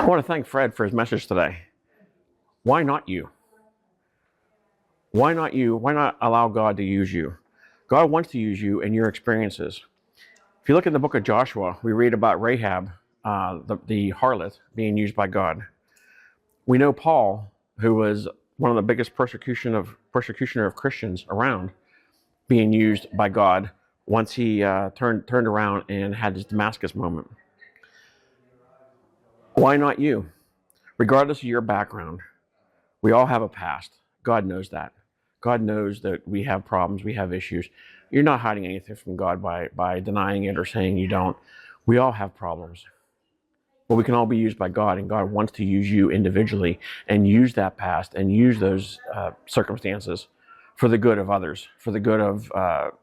want to thank Fred for his message today. Why not you? Why not you? Why not allow God to use you? God wants to use you in your experiences. If you look in the book of Joshua, we read about Rahab, the harlot, being used by God. We know Paul, who was one of the biggest persecutioner of Christians around, being used by God once he turned around and had his Damascus moment. Why not you? Regardless of your background, we all have a past. God knows that. God knows that we have problems, we have issues. You're not hiding anything from God by denying it or saying you don't. We all have problems. But we can all be used by God, and God wants to use you individually and use that past and use those circumstances for the good of others, for the good of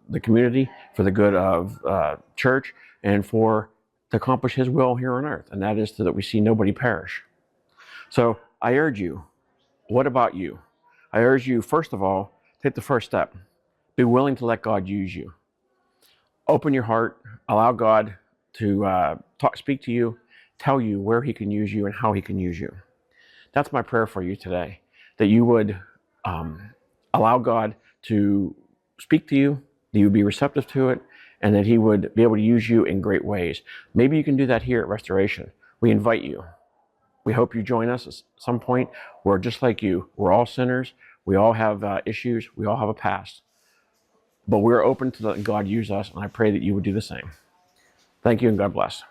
the community, for the good of church, and to accomplish His will here on earth, and that is so that we see nobody perish. So I urge you, what about you? I urge you, first of all, take the first step. Be willing to let God use you. Open your heart, allow God to speak to you, tell you where He can use you and how He can use you. That's my prayer for you today, that you would allow God to speak to you, that you would be receptive to it, and that He would be able to use you in great ways. Maybe you can do that here at Restoration. We invite you. We hope you join us at some point. We're just like you. We're all sinners. We all have issues. We all have a past. But we're open to letting God use us, and I pray that you would do the same. Thank you, and God bless.